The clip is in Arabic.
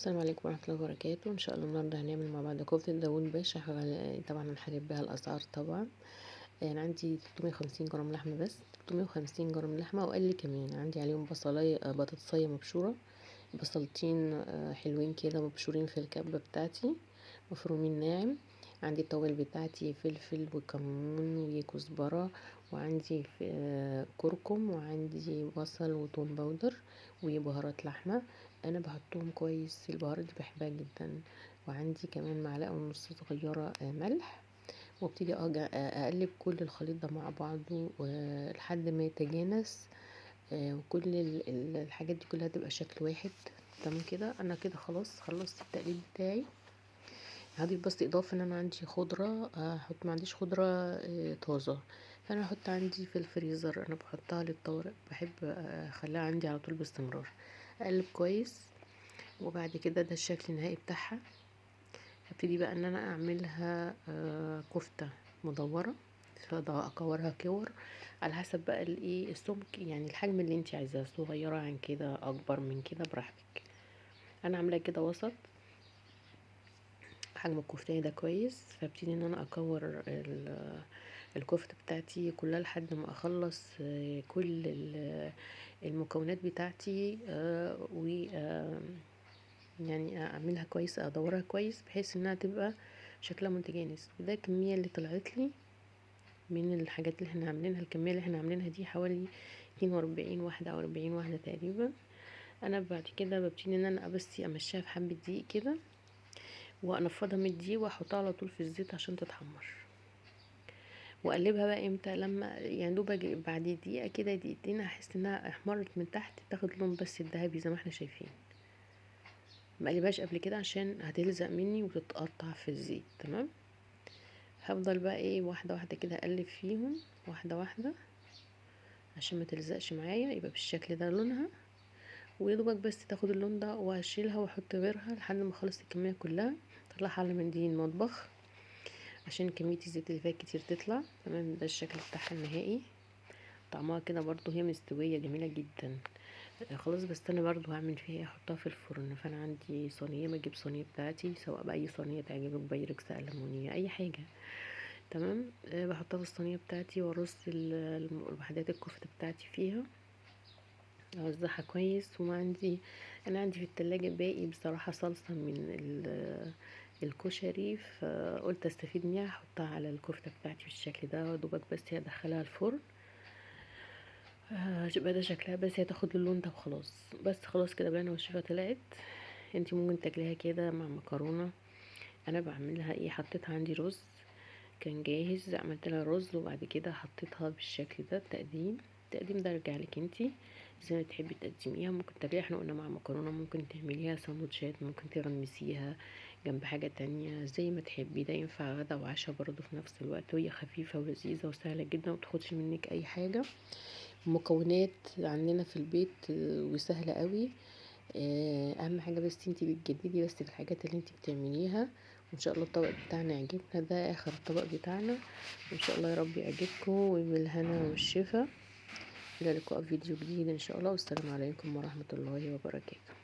السلام عليكم ورحمة الله وبركاته. ان شاء الله النهارده هنعمل مع بعض كفتة داوود باشا. طبعا هنحارب بيها الاسعار طبعا. انا عندي 350 جرام لحمه، بس 350 جرام لحمه واقل كمان. عندي عليهم بصلايه بطاطسيه مبشوره، بصلتين حلوين كده مبشورين في الكبه بتاعتي مفرومين ناعم. عندي التوابل بتاعتي فلفل وكمون وكزبره، وعندي كركم، وعندي بصل وتوم باودر وبهارات لحمه. انا بحطهم كويس، البهارات دي بحبها جدا. وعندي كمان معلقه ونص صغيره ملح، وابتدي اقلب كل الخليط ده مع بعضه لحد ما يتجانس. وكل الحاجات دي كلها تبقى شكل واحد. تمام كده، انا كده خلاص خلصت التقليب بتاعي. هضيف بس اضافه ان انا عندي خضره، احط ما عنديش خضره طازه، فانا هحط عندي في الفريزر. انا بحطها للطوارئ، بحب اخليها عندي على طول باستمرار. اقلب كويس، وبعد كده ده الشكل النهائي بتاعها. هبتدي بقى ان انا اعملها كفتة مدورة، اكورها كور على حسب بقى الايه السمك، يعني الحجم اللي انت عايزاه، صغيرة عن كده اكبر من كده براحتك. انا عاملاه كده وسط، حجم الكفتة ده كويس. فابتدي ان انا اكور الكفتة بتاعتي كلها لحد ما اخلص كل المكونات بتاعتي، و يعني اعملها كويس، ادورها كويس بحيث انها تبقى شكلها متجانس. وده الكميه اللي طلعت لي من الحاجات اللي احنا عاملينها. الكميه اللي احنا عاملينها دي حوالي 42 واحده او 40 واحده تقريبا. انا بعد كده ببتدي ان انا بس امشيها في حبه دقيق كده، وانفضها من الدقيق واحطها على طول في الزيت عشان تتحمر. واقلبها بقى امتى؟ لما يعني دوبك بعد دقيقه كده دقيقتين احس انها احمرت من تحت، تاخد لون بس الذهبي زي ما احنا شايفين. مقلبهاش قبل كده عشان هتلزق مني وتتقطع في الزيت. تمام، هفضل بقى ايه واحده واحده كده اقلب فيهم واحده واحده عشان ما تلزقش معايا، يبقى بالشكل ده لونها. ويدوبك بس تاخد اللون ده، وهشيلها واحط غيرها لحد ما اخلص الكميه كلها. اطلعها على منديل المطبخ عشان كميه الزيت اللي فيها كتير تطلع. تمام، ده الشكل بتاعها النهائي. طعمها كده برضو هي مستويه جميله جدا. خلاص، بس انا برضو هعمل فيها ايه، احطها في الفرن. فانا عندي صينيه، بجيب صينيه بتاعتي سواء باي صينيه تعجبك، بايركس، المونيا، اي حاجه. تمام، بحطها في الصينيه بتاعتي وارص الوحدات الكفته بتاعتي فيها، اوزعها كويس. انا عندي في التلاجة باقي بصراحه صلصه من الكشري، فقلت استفيد منها احطها على الكفته بتاعتي بالشكل ده. دوبك بس هي ادخلها الفرن، يبقى ده شكلها، بس هي تاخد اللون ده وخلاص. بس خلاص كده بقى، والشفا طلعت. انتي ممكن تاكليها كده مع مكرونه. انا بعملها ايه، حطيتها عندي رز كان جاهز، عملت لها رز وبعد كده حطيتها بالشكل ده. التقديم ده رجع لك انتي زي ما تحبي تقدميها. ممكن تاكليها، احنا قلنا مع مكرونه، ممكن تعمليها سندوتشات، ممكن تغمسيها جنب حاجه تانية زي ما تحبي. ده ينفع غدا وعشاء برضه في نفس الوقت، وهي خفيفه ولذيذه وسهله جدا ومتاخدش منك اي حاجه. مكونات عندنا في البيت وسهله قوي. اهم حاجه بس انتي بتجددي بس في الحاجات اللي انتي بتعمليها. وان شاء الله الطبق بتاعنا يعجبنا. ده اخر الطبق بتاعنا، وان شاء الله يا رب يعجبكم وبالهنا والشفا. الى اللقاء في فيديو جديد ان شاء الله، والسلام عليكم ورحمه الله وبركاته.